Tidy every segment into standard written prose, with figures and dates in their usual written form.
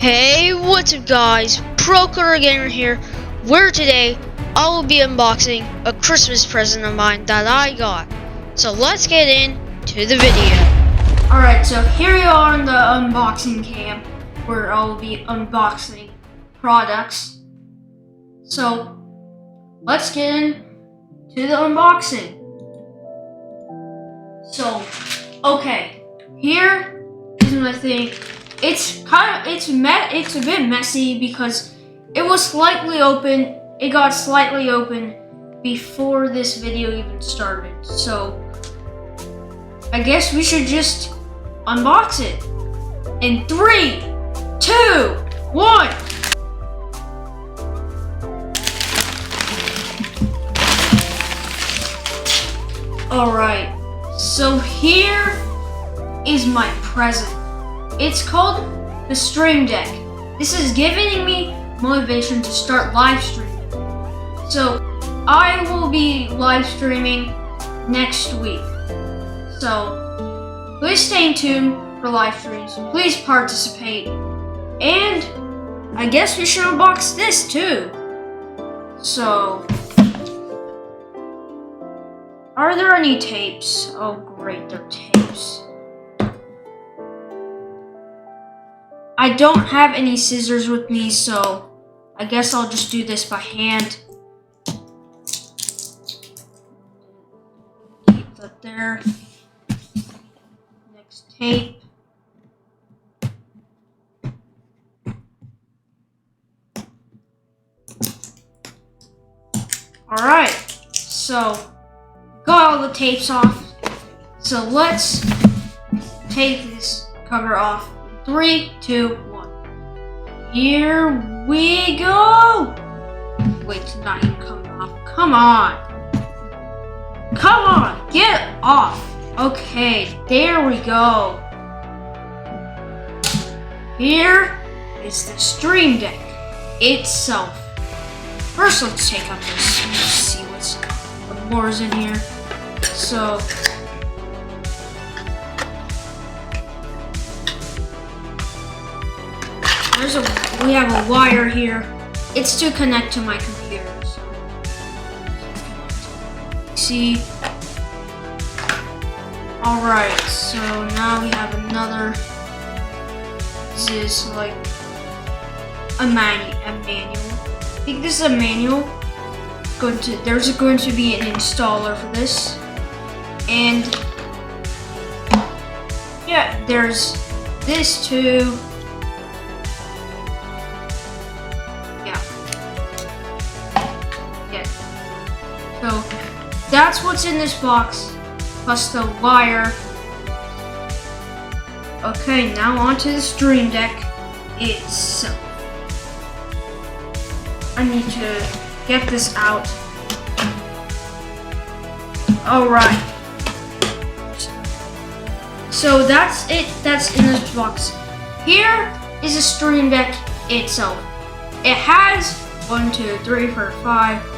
Hey, what's up guys? ProCoderGaming here, where today I will be unboxing a Christmas present of mine that I got. So let's get into the video. Alright, so here you are in the unboxing cam, where I will be unboxing products. So, let's get into the unboxing. So, okay, here is my thing. It's a bit messy because it was slightly open. It got slightly open before this video even started. So I guess we should just unbox it in 3, 2, 1. All right. So here is my present. It's called the Stream Deck. This is giving me motivation to start live streaming. So I will be live streaming next week. So please stay tuned for live streams. Please participate. And I guess we should unbox this too. So, are there any tapes? Oh great, there are tapes. I don't have any scissors with me, so I guess I'll just do this by hand. Keep that there. Next tape. Alright, so got all the tapes off. So let's take this cover off. 3, 2, 1. Here we go! Wait, it's not even coming off. Come on! Come on! Get off! Okay, there we go. Here is the Stream Deck itself. First, let's take out this and see what more is in here. So, we have a wire here. It's to connect to my computer. So. See? Alright, so now we have another. This is like a manual. I think this is a manual. There's going to be an installer for this. And yeah, there's this too. So that's what's in this box, plus the wire. Okay, now onto the Stream Deck itself. I need to get this out. Alright. So that's it, that's in this box. Here is the Stream Deck itself. It has 1, 2, 3, 4, 5,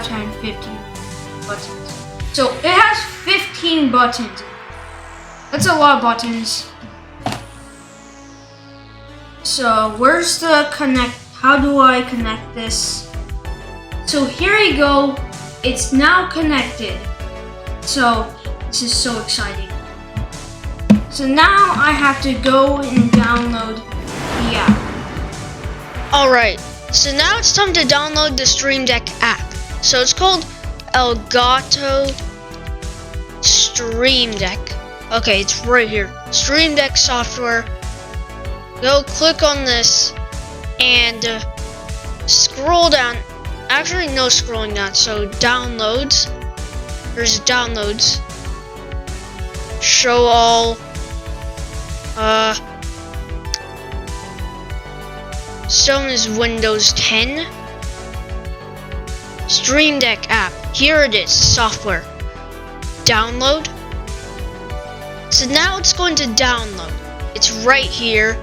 10, 15 buttons. So it has 15 buttons. That's a lot of buttons. So where's the connect? How do I connect this? So here you go. It's now connected. So this is so exciting. So now I have to go and download the app. Alright, so now it's time to download the Stream Deck app. So it's called Elgato Stream Deck. Okay, it's right here. Stream Deck software. Go click on this and scroll down. Actually, no scrolling down. So downloads. There's downloads. Show all. Shown is Windows 10. Stream Deck app. Here it is, software. Download. So now it's going to download. It's right here.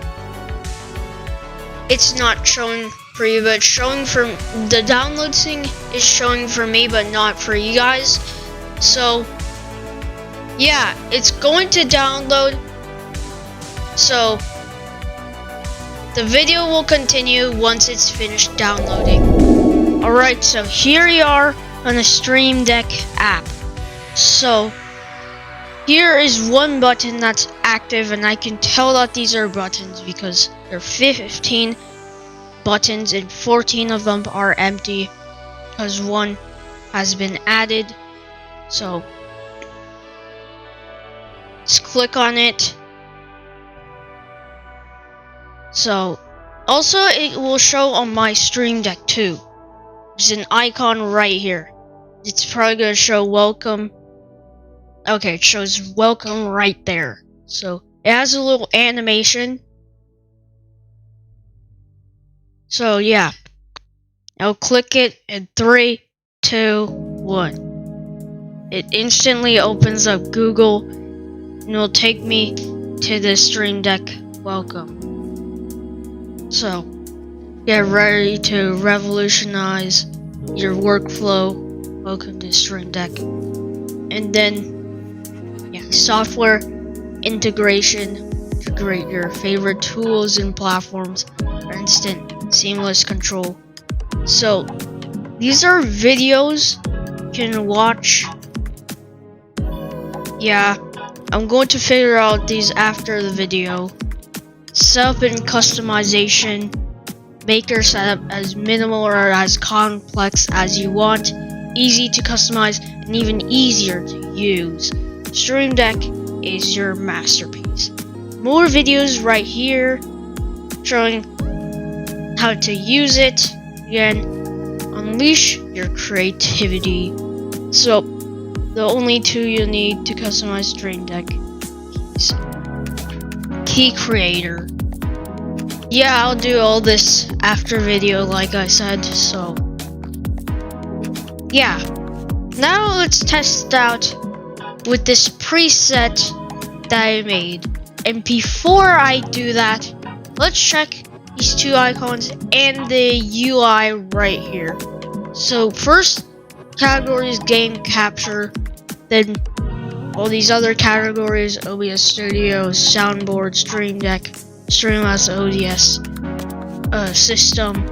It's not showing for you, but it's showing for the download thing is showing for me, but not for you guys. So yeah, it's going to download. So The video will continue once it's finished downloading. Alright, so here you are on the Stream Deck app. So here is one button that's active, and I can tell that these are buttons because there are 15 buttons and 14 of them are empty because one has been added. So let's click on it. So also it will show on my Stream Deck too. There's an icon right here. It's probably gonna show welcome. Okay, it shows welcome right there. So it has a little animation. So yeah, I'll click it in 3, 2, 1. It instantly opens up Google and will take me to the Stream Deck welcome. So get ready to revolutionize your workflow. Welcome to Stream Deck. And then software integration. Integrate your favorite tools and platforms for instant seamless control. So these are videos you can watch. Yeah, I'm going to figure out these after the video. Setup and customization. Make your setup as minimal or as complex as you want. Easy to customize and even easier to use. Stream Deck is your masterpiece. More videos right here showing how to use it. Again, unleash your creativity. So the only two you need to customize Stream Deck keys. Key creator. Yeah, I'll do all this after video like I said, so yeah. Now let's test out with this preset that I made. And before I do that, let's check these two icons and the UI right here. So first category is game capture, then all these other categories: OBS Studio, Soundboard, Stream Deck, StreamOS, ODS, System,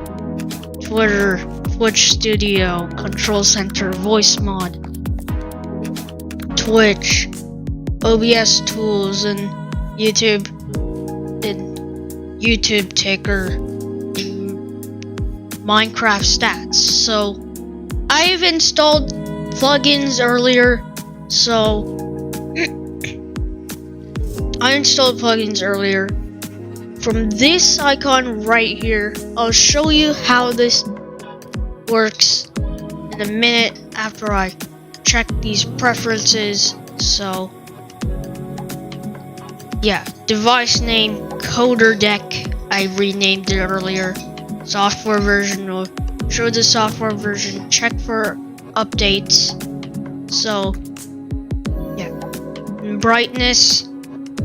Twitter, Twitch Studio, Control Center, Voice Mod, Twitch, OBS Tools, and YouTube Ticker, Minecraft Stats. So I've installed plugins earlier, so I installed plugins earlier. From this icon right here, I'll show you how this works in a minute after I check these preferences. So yeah, device name ProCoderGaming. I renamed it earlier. Software version will show the software version. Check for updates. So yeah, and brightness,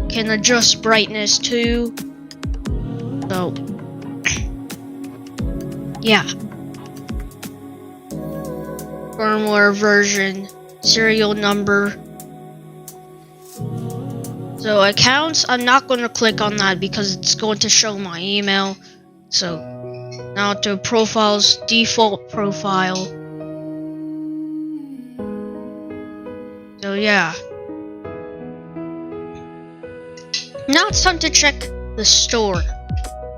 can adjust brightness too. So yeah, firmware version, serial number. So accounts, I'm not going to click on that because it's going to show my email. So now to profiles, default profile. So yeah. Now it's time to check the store.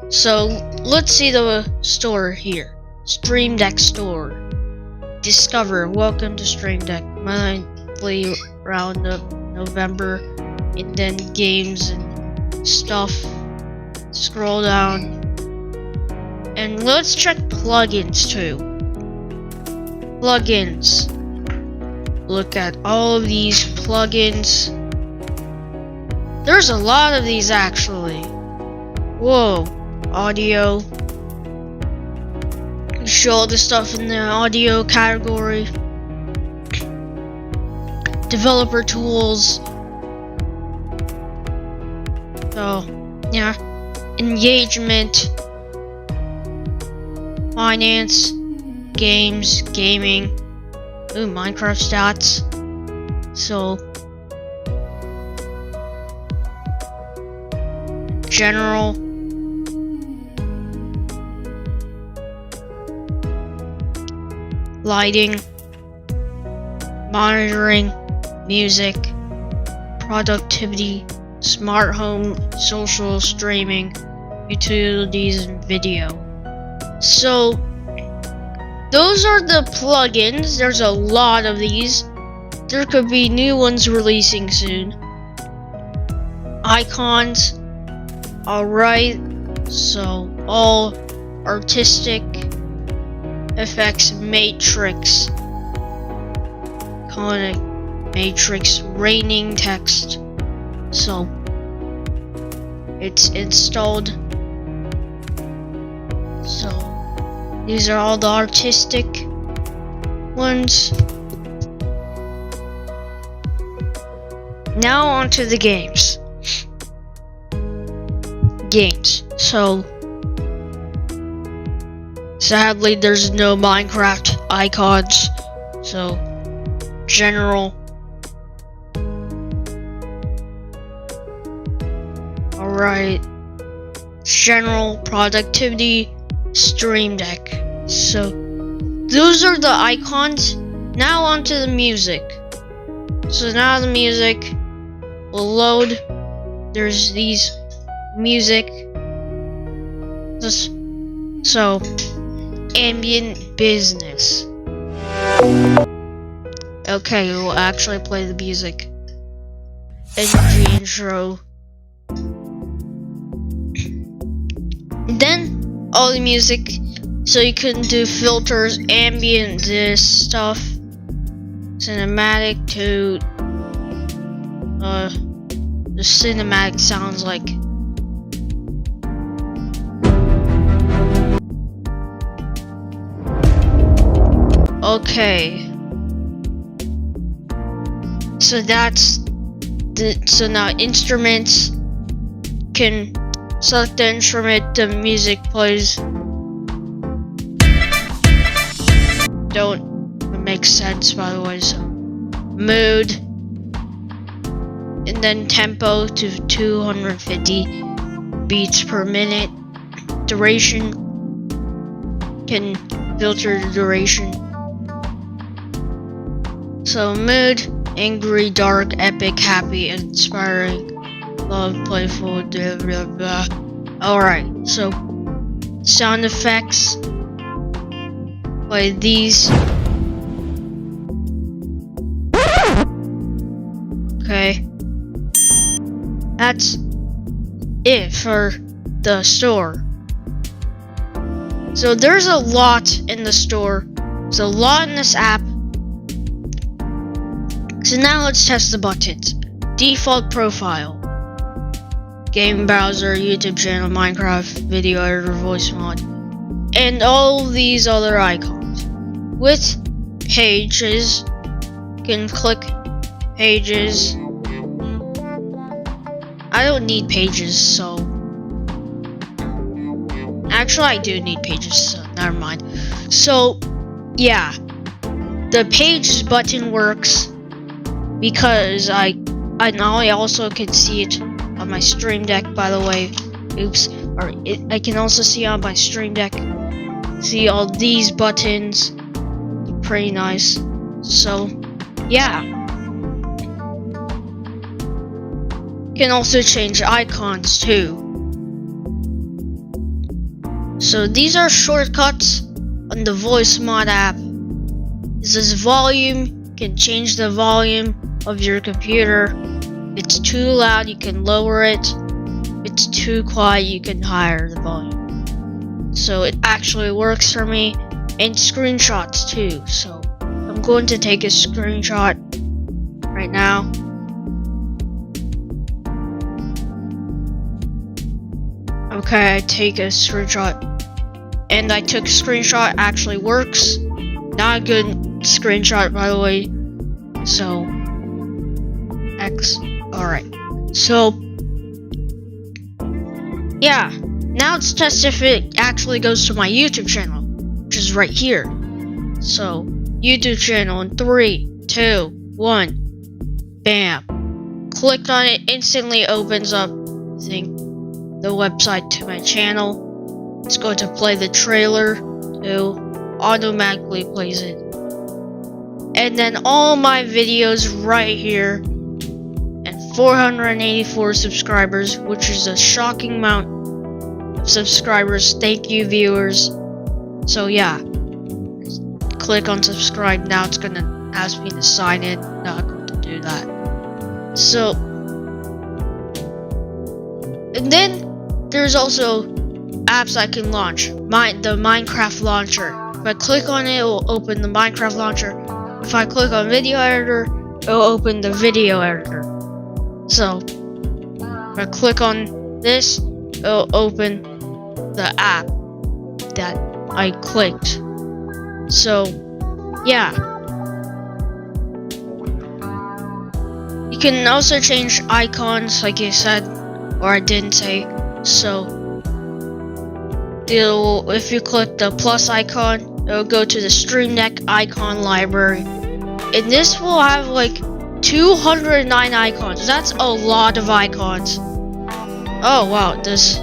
So let's see the store here. Stream Deck store. Discover. Welcome to Stream Deck. Monthly roundup, November, and then games and stuff. Scroll down. And let's check plugins too. Plugins. Look at all of these plugins. There's a lot of these actually. Whoa. Audio. Show all the stuff in the audio category. Developer tools. So yeah. Engagement. Finance. Games. Gaming. Ooh, Minecraft stats. So general. lighting, monitoring, music, productivity, smart home, social, streaming, utilities, and video. So those are the plugins. There's a lot of these. There could be new ones releasing soon. Icons. Alright, so all artistic effects matrix. Calling it matrix raining text. So it's installed. So these are all the artistic ones. Now onto the games. So sadly there's no Minecraft icons. So general. Alright. General, productivity, stream deck. So those are the icons. Now onto the music. So now the music will load. There's these music. So ambient business. Okay, we'll actually play the music. Energy intro. Then all the music, so you can do filters, ambient, this stuff, cinematic to the cinematic sounds like. Okay. So that's so now instruments can select the instrument, the music plays. Don't make sense, by the way. So mood, and then tempo to 250 beats per minute. Duration can filter the duration. So mood, angry, dark, epic, happy, inspiring, love, playful, blah blah blah. Alright, so sound effects. Play these. Okay. That's it for the store. So there's a lot in the store. There's a lot in this app. So now let's test the buttons. Default profile. Game browser, YouTube channel, Minecraft, video editor, voice mod, and all these other icons. With pages, you can click pages. I don't need pages, so actually I do need pages, so never mind. So yeah, the pages button works because I also can see it on my stream deck, by the way. Oops. I can also see on my stream deck. See all these buttons. Pretty nice. So yeah. You can also change icons too. So these are shortcuts on the voice mod app. This is volume. You can change the volume of your computer. If it's too loud, you can lower it. If it's too quiet, you can higher the volume. So it actually works for me. And screenshots too. So I'm going to take a screenshot right now. Okay, I take a screenshot. And I took a screenshot, actually works. Not a good screenshot, by the way. So X. Alright. So yeah. Now let's test if it actually goes to my YouTube channel, which is right here. So YouTube channel in 3, 2, 1. Bam. Clicked on it, instantly opens up the website to my channel. It's going to play the trailer to automatically plays it. and then all my videos right here, and 484 subscribers, which is a shocking amount of subscribers. Thank you, viewers. So yeah, click on subscribe now. It's gonna ask me to sign in. Not going to do that. So, and then there's also apps I can launch. The Minecraft launcher. If I click on it, it will open the Minecraft launcher. If I click on video editor, it will open the video editor. So, if I click on this, it will open the app that I clicked. So, yeah. You can also change icons, like I said, or I didn't say. So, if you click the plus icon, it'll go to the Stream Deck icon library, and this will have like 209 icons. That's a lot of icons. Oh wow, this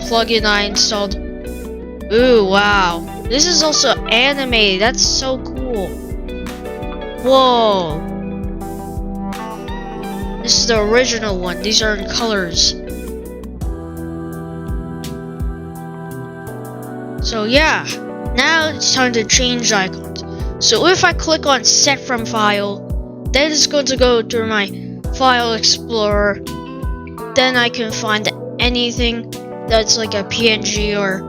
plugin I installed. Ooh wow, this is also animated. That's so cool. Whoa, this is the original one. These are in colors. So yeah, now it's time to change icons. So if I click on set from file, then it's going to go through my file explorer. Then I can find anything that's like a PNG or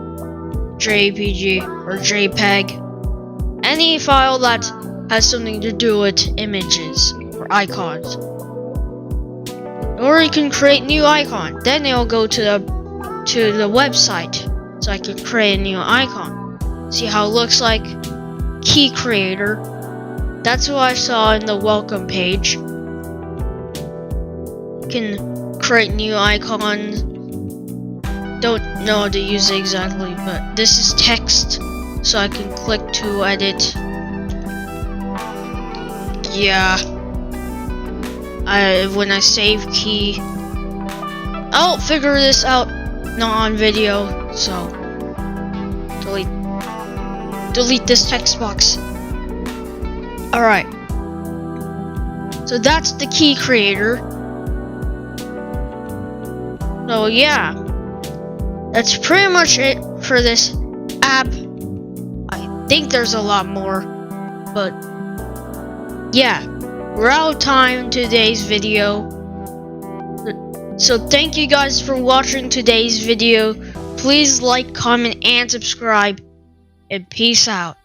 JPG or JPEG. Any file that has something to do with images or icons. Or you can create new icon. Then it'll go to the website. So I can create a new icon. See how it looks like? Key creator. That's what I saw in the welcome page. You can create new icons. Don't know how to use it exactly, but this is text. So I can click to edit. Yeah. When I save key, I'll figure this out. Not on video, so delete this text box. Alright, so that's the key creator. So yeah, that's pretty much it for this app. I think there's a lot more, but yeah, we're out of time in today's video. So thank you guys for watching today's video. Please like, comment, and subscribe. And peace out.